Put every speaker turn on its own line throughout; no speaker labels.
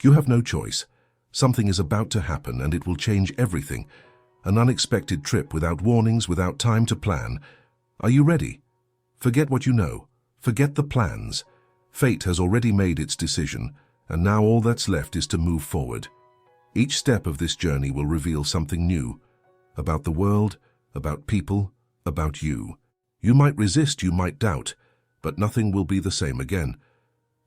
You have no choice. Something is about to happen and it will change everything. An unexpected trip without warnings, without time to plan. Are you ready? Forget what you know. Forget the plans. Fate has already made its decision, and now all that's left is to move forward. Each step of this journey will reveal something new. About the world, about people, about you. You might resist, you might doubt, but nothing will be the same again.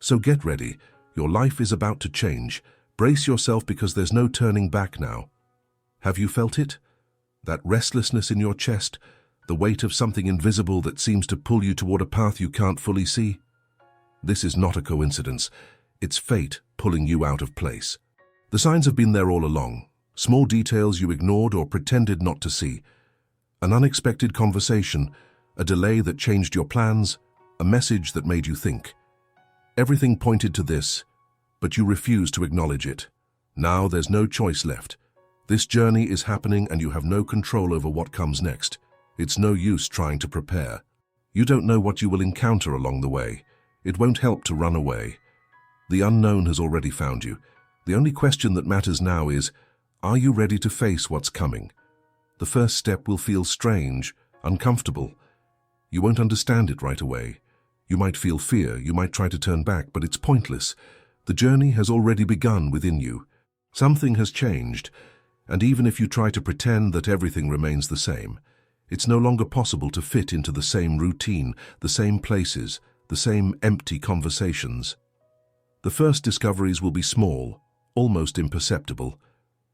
So get ready. Your life is about to change. Brace yourself because there's no turning back now. Have you felt it? That restlessness in your chest, the weight of something invisible that seems to pull you toward a path you can't fully see? This is not a coincidence. It's fate pulling you out of place. The signs have been there all along. Small details you ignored or pretended not to see. An unexpected conversation, a delay that changed your plans, a message that made you think. Everything pointed to this, but you refuse to acknowledge it. Now there's no choice left. This journey is happening and you have no control over what comes next. It's no use trying to prepare. You don't know what you will encounter along the way. It won't help to run away. The unknown has already found you. The only question that matters now is, are you ready to face what's coming? The first step will feel strange, uncomfortable. You won't understand it right away. You might feel fear, you might try to turn back, but it's pointless. The journey has already begun within you. Something has changed, and even if you try to pretend that everything remains the same, it's no longer possible to fit into the same routine, the same places, the same empty conversations. The first discoveries will be small, almost imperceptible.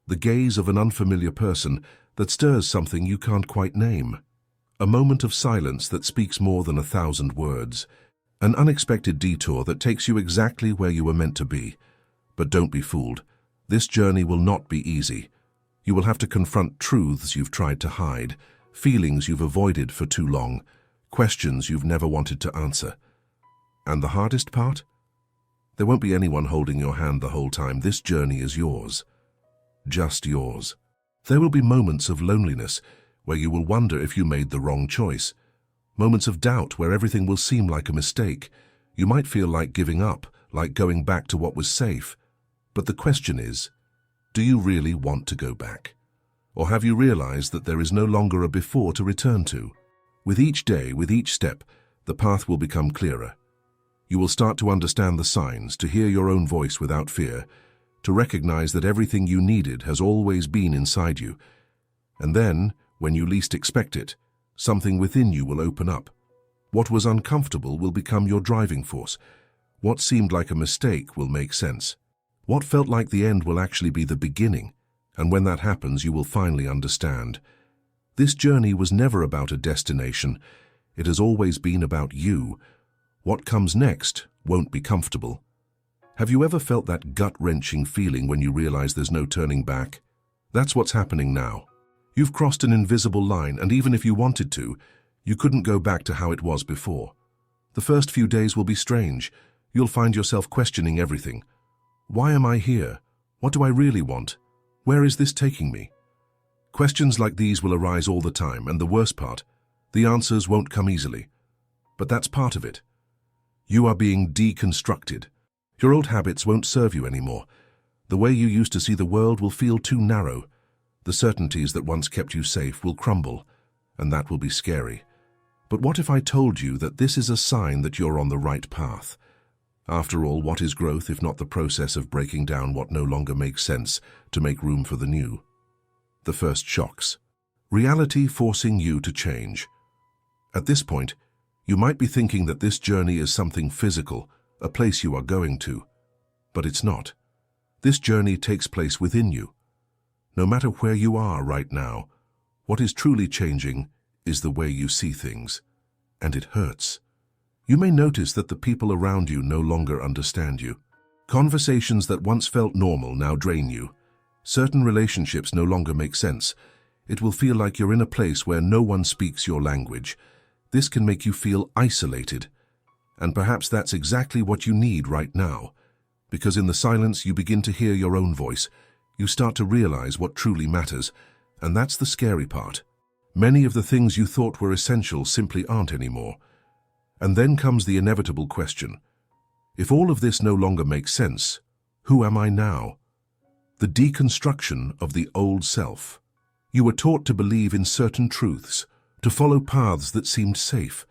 The gaze of an unfamiliar person that stirs something you can't quite name. A moment of silence that speaks more than 1,000 words. An unexpected detour that takes you exactly where you were meant to be. But don't be fooled. This journey will not be easy. You will have to confront truths you've tried to hide, feelings you've avoided for too long, questions you've never wanted to answer. And the hardest part? There won't be anyone holding your hand the whole time. This journey is yours. Just yours. There will be moments of loneliness where you will wonder if you made the wrong choice. Moments of doubt where everything will seem like a mistake. You might feel like giving up, like going back to what was safe. But the question is, do you really want to go back? Or have you realized that there is no longer a before to return to? With each day, with each step, the path will become clearer. You will start to understand the signs, to hear your own voice without fear, to recognize that everything you needed has always been inside you. And then, when you least expect it, something within you will open up. What was uncomfortable will become your driving force. What seemed like a mistake will make sense. What felt like the end will actually be the beginning, and when that happens, you will finally understand. This journey was never about a destination. It has always been about you. What comes next won't be comfortable. Have you ever felt that gut-wrenching feeling when you realize there's no turning back? That's what's happening now. You've crossed an invisible line, and even if you wanted to, you couldn't go back to how it was before. The first few days will be strange. You'll find yourself questioning everything. Why am I here? What do I really want? Where is this taking me? Questions like these will arise all the time, and the worst part, the answers won't come easily. But that's part of it. You are being deconstructed. Your old habits won't serve you anymore. The way you used to see the world will feel too narrow. The certainties that once kept you safe will crumble, and that will be scary. But what if I told you that this is a sign that you're on the right path? After all, what is growth if not the process of breaking down what no longer makes sense to make room for the new? The first shocks. Reality forcing you to change. At this point, you might be thinking that this journey is something physical, a place you are going to. But it's not. This journey takes place within you. No matter where you are right now, what is truly changing is the way you see things. And it hurts. You may notice that the people around you no longer understand you. Conversations that once felt normal now drain you. Certain relationships no longer make sense. It will feel like you're in a place where no one speaks your language. This can make you feel isolated. And perhaps that's exactly what you need right now. Because in the silence you begin to hear your own voice. You start to realize what truly matters. And that's the scary part. Many of the things you thought were essential simply aren't anymore. And then comes the inevitable question. If all of this no longer makes sense, Who am I now? The deconstruction of the old self. You were taught to believe in certain truths, to follow paths that seemed safe,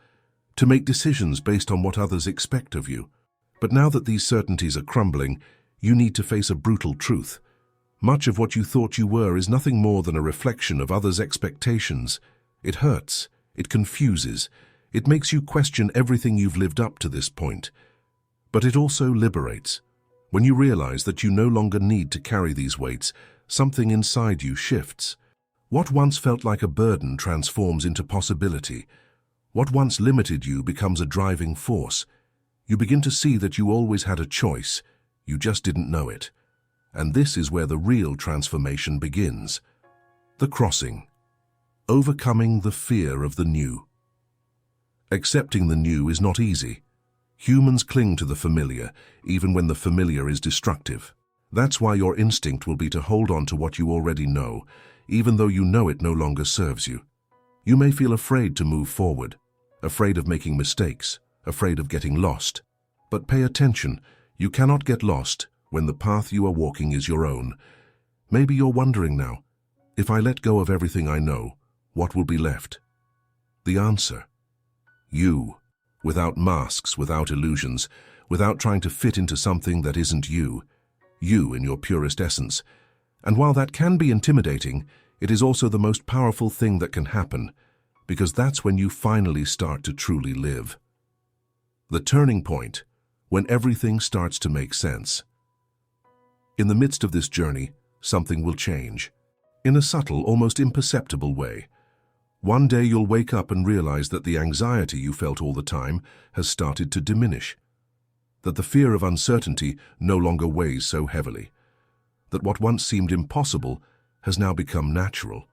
to make decisions based on what others expect of you. But now that these certainties are crumbling, you need to face a brutal truth. Much of what you thought you were is nothing more than a reflection of others' expectations. It hurts, it confuses, it makes you question everything you've lived up to this point. But it also liberates. When you realize that you no longer need to carry these weights, something inside you shifts. What once felt like a burden transforms into possibility. What once limited you becomes a driving force. You begin to see that you always had a choice, you just didn't know it. And this is where the real transformation begins. The crossing. Overcoming the fear of the new. Accepting the new is not easy. Humans cling to the familiar, even when the familiar is destructive. That's why your instinct will be to hold on to what you already know, even though you know it no longer serves you. You may feel afraid to move forward, afraid of making mistakes, afraid of getting lost. But pay attention, you cannot get lost when the path you are walking is your own. Maybe you're wondering now, if I let go of everything I know, what will be left? The answer: you. Without masks, without illusions, without trying to fit into something that isn't you. You in your purest essence. And while that can be intimidating, it is also the most powerful thing that can happen, because that's when you finally start to truly live. The turning point, when everything starts to make sense. In the midst of this journey, something will change. In a subtle, almost imperceptible way. One day you'll wake up and realize that the anxiety you felt all the time has started to diminish. That the fear of uncertainty no longer weighs so heavily. That what once seemed impossible has now become natural.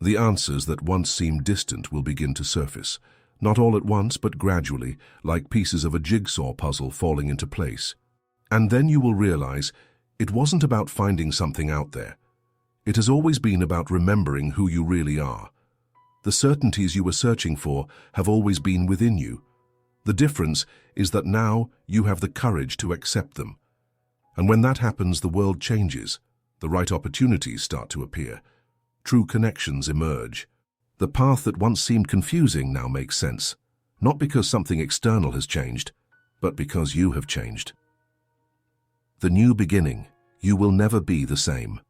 The answers that once seemed distant will begin to surface, not all at once but gradually, like pieces of a jigsaw puzzle falling into place. And then you will realize it wasn't about finding something out there. It has always been about remembering who you really are. The certainties you were searching for have always been within you. The difference is that now you have the courage to accept them. And when that happens, the world changes. The right opportunities start to appear. True connections emerge. The path that once seemed confusing now makes sense, not because something external has changed, but because you have changed. The new beginning. You will never be the same.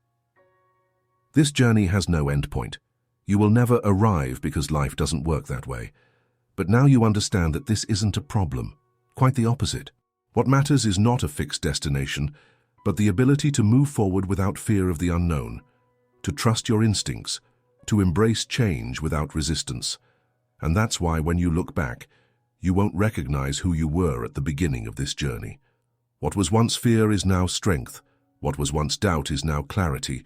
This journey has no endpoint. You will never arrive because life doesn't work that way. But now you understand that this isn't a problem. Quite the opposite. What matters is not a fixed destination, but the ability to move forward without fear of the unknown, to trust your instincts, to embrace change without resistance. And that's why when you look back, you won't recognize who you were at the beginning of this journey. What was once fear is now strength. What was once doubt is now clarity.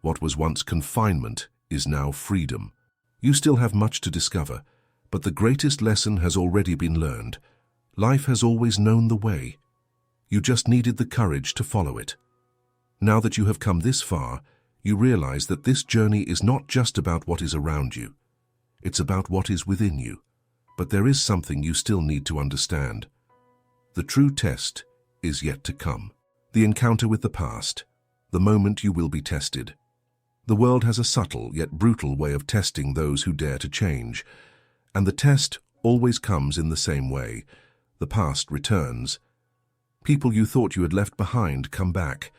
What was once confinement is now freedom. You still have much to discover, but the greatest lesson has already been learned. Life has always known the way. You just needed the courage to follow it. Now that you have come this far, you realize that this journey is not just about what is around you. It's about what is within you. But there is something you still need to understand. The true test is yet to come. The encounter with the past, the moment you will be tested. The world has a subtle yet brutal way of testing those who dare to change, and the test always comes in the same way. The past returns. People you thought you had left behind come back.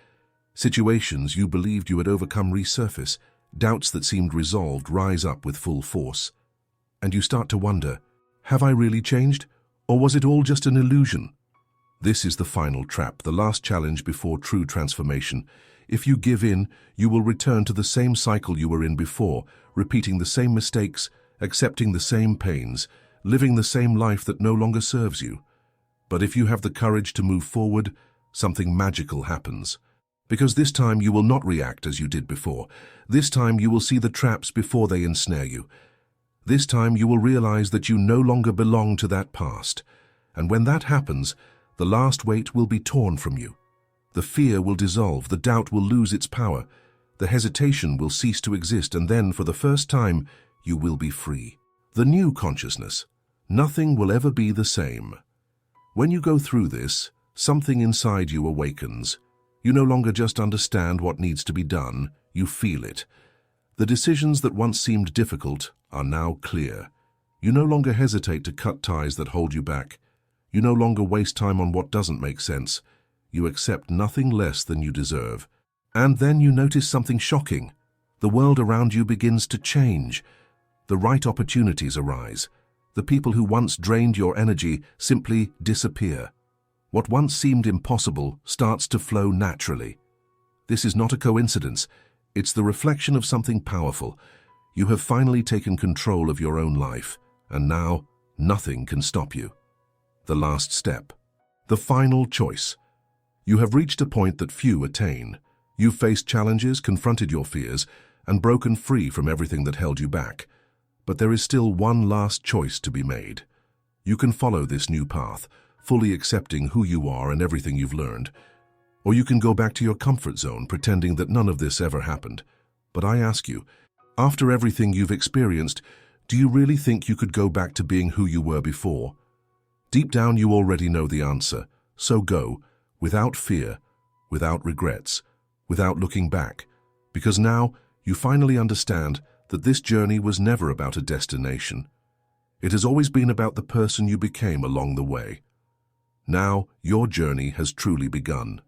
Situations you believed you had overcome resurface. Doubts that seemed resolved rise up with full force. And you start to wonder, have I really changed? Or was it all just an illusion? This is the final trap, the last challenge before true transformation. If you give in, you will return to the same cycle you were in before, repeating the same mistakes, accepting the same pains, living the same life that no longer serves you. But if you have the courage to move forward, something magical happens. Because this time you will not react as you did before. This time you will see the traps before they ensnare you. This time you will realize that you no longer belong to that past. And when that happens, the last weight will be torn from you. The fear will dissolve, the doubt will lose its power, the hesitation will cease to exist, and then, for the first time, you will be free. The new consciousness. Nothing will ever be the same. When you go through this, something inside you awakens. You no longer just understand what needs to be done, you feel it. The decisions that once seemed difficult are now clear. You no longer hesitate to cut ties that hold you back. You no longer waste time on what doesn't make sense. You accept nothing less than you deserve. And then you notice something shocking. The world around you begins to change. The right opportunities arise. The people who once drained your energy simply disappear. What once seemed impossible starts to flow naturally. This is not a coincidence. It's the reflection of something powerful. You have finally taken control of your own life, and now nothing can stop you. The last step. The final choice. You have reached a point that few attain. You've faced challenges, confronted your fears, and broken free from everything that held you back. But there is still one last choice to be made. You can follow this new path, fully accepting who you are and everything you've learned. Or you can go back to your comfort zone, pretending that none of this ever happened. But I ask you, after everything you've experienced, do you really think you could go back to being who you were before? Deep down, you already know the answer. So go, without fear, without regrets, without looking back. Because now, you finally understand that this journey was never about a destination. It has always been about the person you became along the way. Now, your journey has truly begun.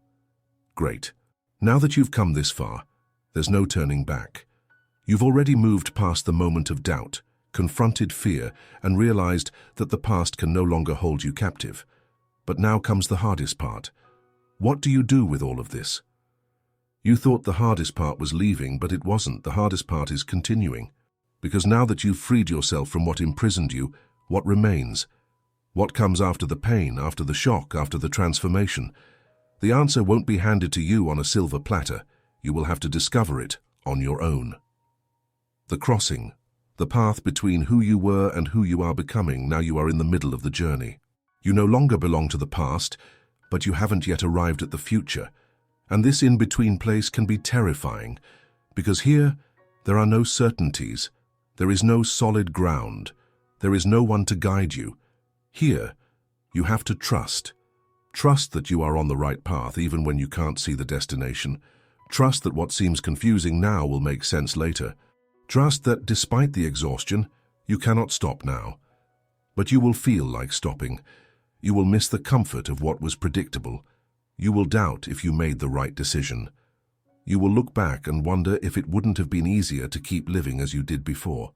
Great. Now that you've come this far, there's no turning back. You've already moved past the moment of doubt, confronted fear, and realized that the past can no longer hold you captive. But now comes the hardest part. What do you do with all of this? You thought the hardest part was leaving, but it wasn't. The hardest part is continuing. Because now that you've freed yourself from what imprisoned you, what remains? What comes after the pain, after the shock, after the transformation? The answer won't be handed to you on a silver platter. You will have to discover it on your own. The crossing, the path between who you were and who you are becoming. Now you are in the middle of the journey. You no longer belong to the past, but you haven't yet arrived at the future. And this in-between place can be terrifying, because here there are no certainties. There is no solid ground. There is no one to guide you. Here, you have to trust. Trust that you are on the right path even when you can't see the destination. Trust that what seems confusing now will make sense later. Trust that despite the exhaustion, you cannot stop now. But you will feel like stopping. You will miss the comfort of what was predictable. You will doubt if you made the right decision. You will look back and wonder if it wouldn't have been easier to keep living as you did before.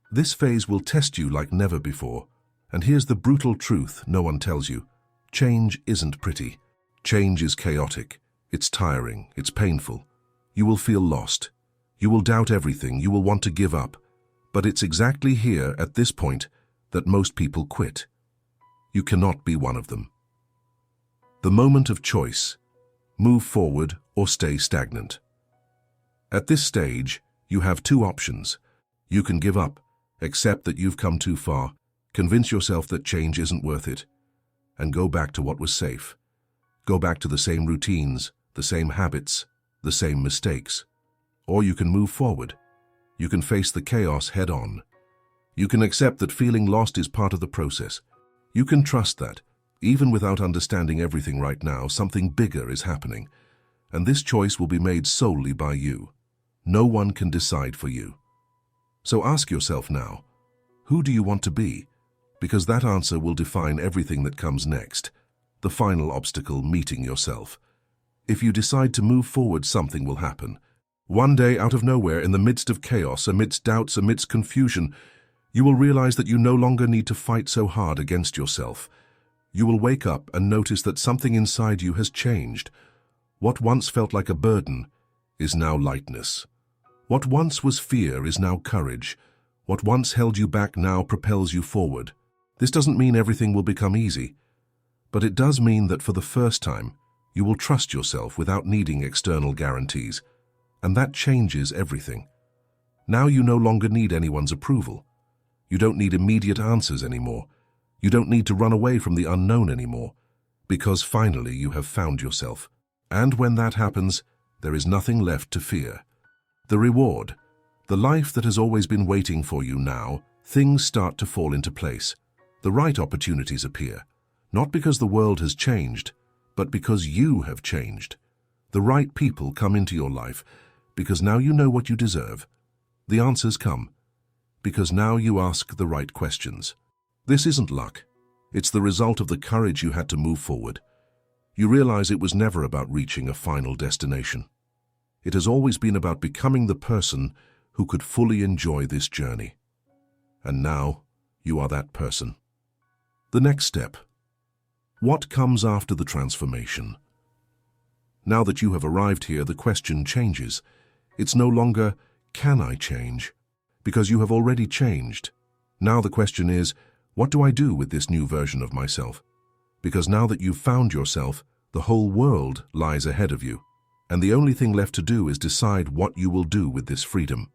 This phase will test you like never before. And here's the brutal truth no one tells you. Change isn't pretty. Change is chaotic. It's tiring. It's painful. You will feel lost. You will doubt everything. You will want to give up. But it's exactly here, at this point, that most people quit. You cannot be one of them. The moment of choice. Move forward or stay stagnant. At this stage, you have two options. You can give up, accept that you've come too far, convince yourself that change isn't worth it, and go back to what was safe. Go back to the same routines, the same habits, the same mistakes. Or you can move forward. You can face the chaos head on. You can accept that feeling lost is part of the process. You can trust that, even without understanding everything right now, something bigger is happening. And this choice will be made solely by you. No one can decide for you. So ask yourself now, who do you want to be? Because that answer will define everything that comes next. The final obstacle, meeting yourself. If you decide to move forward, something will happen. One day, out of nowhere, in the midst of chaos, amidst doubts, amidst confusion, you will realize that you no longer need to fight so hard against yourself. You will wake up and notice that something inside you has changed. What once felt like a burden is now lightness. What once was fear is now courage. What once held you back now propels you forward. This doesn't mean everything will become easy, but it does mean that for the first time, you will trust yourself without needing external guarantees. And that changes everything. Now you no longer need anyone's approval. You don't need immediate answers anymore. You don't need to run away from the unknown anymore, because finally you have found yourself. And when that happens, there is nothing left to fear. The reward, the life that has always been waiting for you now, things start to fall into place. The right opportunities appear, not because the world has changed, but because you have changed. The right people come into your life because now you know what you deserve. The answers come because now you ask the right questions. This isn't luck. It's the result of the courage you had to move forward. You realize it was never about reaching a final destination. It has always been about becoming the person who could fully enjoy this journey. And now you are that person. The next step. What comes after the transformation? Now that you have arrived here, the question changes. It's no longer, can I change? Because you have already changed. Now the question is, what do I do with this new version of myself? Because now that you've found yourself, the whole world lies ahead of you. And the only thing left to do is decide what you will do with this freedom.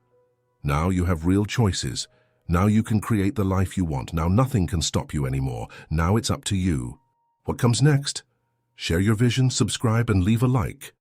Now you have real choices. Now you can create the life you want. Now nothing can stop you anymore. Now it's up to you. What comes next? Share your vision, subscribe, and leave a like.